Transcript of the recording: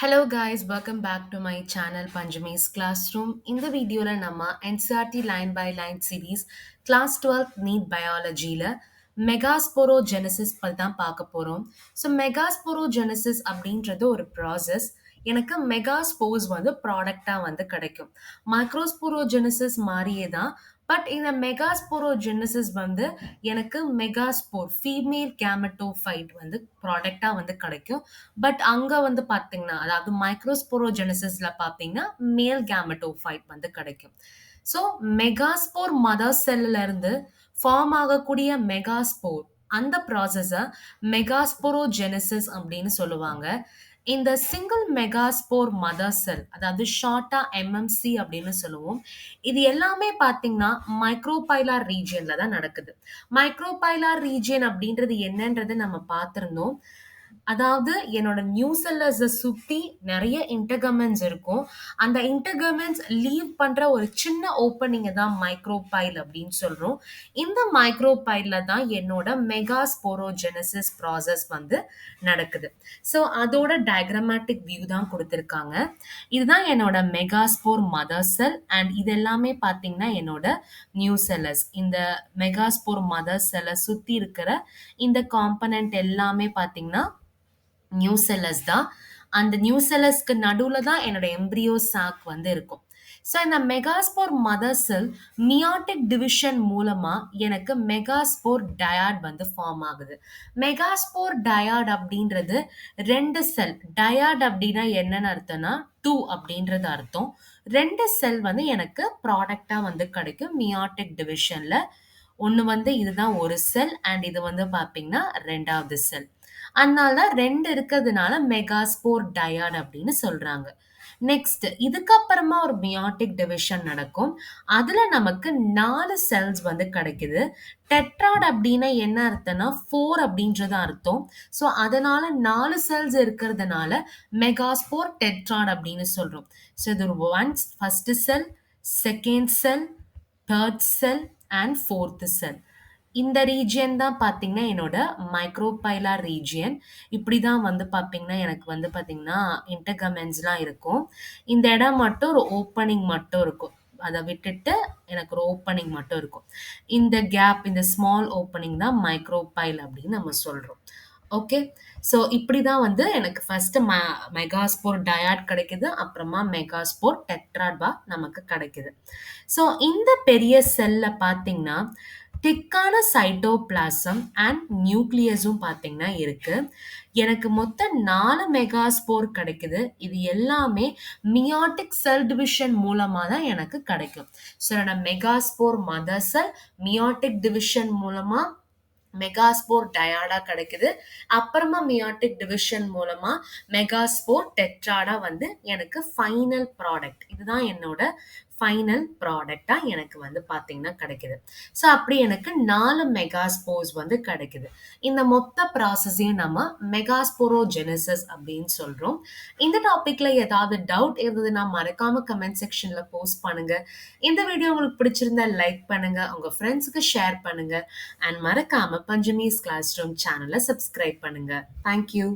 Hello guys, welcome back to my channel Panjami's Classroom. இந்த வீடியோல நம்ம NCERT line by line series class 12 NEET பயாலஜில megasporogenesis பத்தி தான் பார்க்க போறோம். ஸோ மெகாஸ்போரோஜெனசிஸ் அப்படின்றது ஒரு ப்ராசஸ். எனக்கு மெகாஸ்போர்ஸ் வந்து ப்ராடக்டா வந்து கிடைக்கும். மைக்ரோஸ்போரோஜெனசிஸ் மாதிரியே தான். பட் இந்த மெகாஸ்போரோஜெனசிஸ் வந்து எனக்கு மெகாஸ்போர் ஃபீமேல் கேமட்டோஃபைட் வந்து ப்ராடக்டா வந்து கிடைக்கும். பட் அங்க வந்து பார்த்தீங்கன்னா, அதாவது மைக்ரோஸ்போரோஜெனசிஸ்ல பார்த்தீங்கன்னா, மேல் கேமட்டோஃபைட் வந்து கிடைக்கும். ஸோ மெகாஸ்போர் மதர் செல்லுல இருந்து ஃபார்ம் ஆகக்கூடிய மெகாஸ்போர் அந்த ப்ராசஸ மெகாஸ்போரோஜெனசிஸ் அப்படின்னு சொல்லுவாங்க. இந்த சிங்கிள் மெகாஸ்போர் மதர் செல் அதாவது ஷார்ட்டா எம்எம்சி அப்படின்னு சொல்லுவோம். இது எல்லாமே பார்த்தீங்கன்னா மைக்ரோபைலார் ரீஜியன்ல தான் நடக்குது. மைக்ரோபைலார் ரீஜியன் அப்படின்றது என்னன்றது நம்ம பார்த்திருந்தோம். அதாவது என்னோட நியூசெல்லர்ஸை சுத்தி நிறைய இன்டர்கமெண்ட்ஸ் இருக்கும். அந்த இன்டர்கமெண்ட்ஸ் லீவ் பண்ற ஒரு சின்ன ஓப்பனிங்கை தான் மைக்ரோபைல் அப்படின்னு சொல்றோம். இந்த மைக்ரோபைல்ல தான் என்னோட மெகாஸ்போரோஜெனசிஸ் ப்ராசஸ் வந்து நடக்குது. ஸோ அதோட டயக்ராமேட்டிக் வியூ தான் கொடுத்துருக்காங்க. இதுதான் என்னோட மெகாஸ்போர் மதர் செல் அண்ட் இது எல்லாமே பார்த்தீங்கன்னா என்னோட நியூசெல்லர்ஸ். இந்த மெகாஸ்போர் மதர் செல்லை சுத்தி இருக்கிற இந்த காம்பனன்ட் எல்லாமே பார்த்தீங்கன்னா நியூசெல்லஸ் தான். அந்த நியூசெல்லஸ்க்கு நடுவுல தான் என்னோட எம்ப்ரியோ சாக் வந்து இருக்கும். ஸோ இந்த மெகாஸ்போர் மதர் செல் மியாட்டிக் டிவிஷன் மூலமா எனக்கு மெகாஸ்போர் டயாட் வந்து ஃபார்ம் ஆகுது. மெகாஸ்போர் டயாட் அப்படின்றது 2 செல். டயாட் அப்படின்னா என்னன்னு அர்த்தம்னா 2 அப்படின்றது அர்த்தம். 2 செல் வந்து எனக்கு ப்ராடக்டா வந்து கிடைக்கும் மியாட்டிக் டிவிஷன்ல. ஒண்ணு வந்து இதுதான் ஒரு செல் அண்ட் இது வந்து பார்த்தீங்கன்னா 2வது செல். அதனால 2 இருக்கிறதுனால மெகாஸ்போர் டயாட் அப்படின்னு சொல்றாங்க. நெக்ஸ்ட் இதுக்கப்புறமா ஒரு மியாட்டிக் டிவிஷன் நடக்கும். அதுல நமக்கு 4 செல்ஸ் வந்து கிடைக்குது. டெட்ராட் அப்படின்னா என்ன அர்த்தம்னா 4 அப்படின்றது அர்த்தம். ஸோ அதனால 4 செல்ஸ் இருக்கிறதுனால மெகாஸ்போர் டெட்ராட் அப்படின்னு சொல்றோம். ஸோ இது ஒரு first cell, second cell, third cell and fourth cell. இந்த ரீஜியன் தான் பார்த்தீங்கன்னா என்னோட மைக்ரோபைலார் ரீஜியன். இப்படி தான் வந்து பார்த்தீங்கன்னா எனக்கு வந்து பார்த்தீங்கன்னா இன்டர்கமெண்ட்ஸ்லாம் இருக்கும். இந்த இடம் மட்டும் ஒரு ஓப்பனிங் மட்டும் இருக்கும். அதை விட்டுட்டு எனக்கு ஒரு ஓப்பனிங் மட்டும் இருக்கும். இந்த கேப், இந்த ஸ்மால் ஓப்பனிங் தான் மைக்ரோபைல் அப்படின்னு நம்ம சொல்றோம். ஓகே. ஸோ இப்படி தான் வந்து எனக்கு ஃபர்ஸ்ட் மெகாஸ்போர் டயாட் கிடைக்குது. அப்புறமா மெகாஸ்போர் டெட்ராட்பா நமக்கு கிடைக்குது. ஸோ இந்த பெரிய செல்ல பார்த்தீங்கன்னா திக்கான சைட்டோபிளாசம் அண்ட் நியூக்ளியஸும் பார்த்தீங்கன்னா இருக்கு. எனக்கு மொத்தம் 4 மெகாஸ்போர் கிடைக்குது. இது எல்லாமே மியாட்டிக் செல் டிவிஷன் மூலமா தான் எனக்கு கிடைக்கும். ஸோ என்னோட மெகாஸ்போர் மதர் செல் மியாட்டிக் டிவிஷன் மூலமா மெகாஸ்போர் டயாடா கிடைக்குது. அப்புறமா மியாட்டிக் டிவிஷன் மூலமா மெகாஸ்போர் டெட்ராடா வந்து எனக்கு ஃபைனல் ப்ராடக்ட். இதுதான் என்னோட ஃபைனல் ப்ராடக்டா எனக்கு வந்து பார்த்தீங்கன்னா கிடைக்குது. ஸோ அப்படி எனக்கு 4 மெகாஸ்போர்ஸ் வந்து கிடைக்குது. இந்த மொத்த ப்ராசஸையும் நம்ம மெகாஸ்போரோஜெனசிஸ் அப்படின்னு சொல்றோம். இந்த டாபிக்ல ஏதாவது டவுட் இருந்ததுன்னா மறக்காம கமெண்ட் செக்ஷன்ல போஸ்ட் பண்ணுங்க. இந்த வீடியோ உங்களுக்கு பிடிச்சிருந்தா லைக் பண்ணுங்க, உங்க ஃப்ரெண்ட்ஸுக்கு ஷேர் பண்ணுங்க அண்ட் மறக்காம பஞ்சமிஸ் கிளாஸ் ரூம் சேனலை சப்ஸ்கிரைப் பண்ணுங்க. தேங்க்யூ.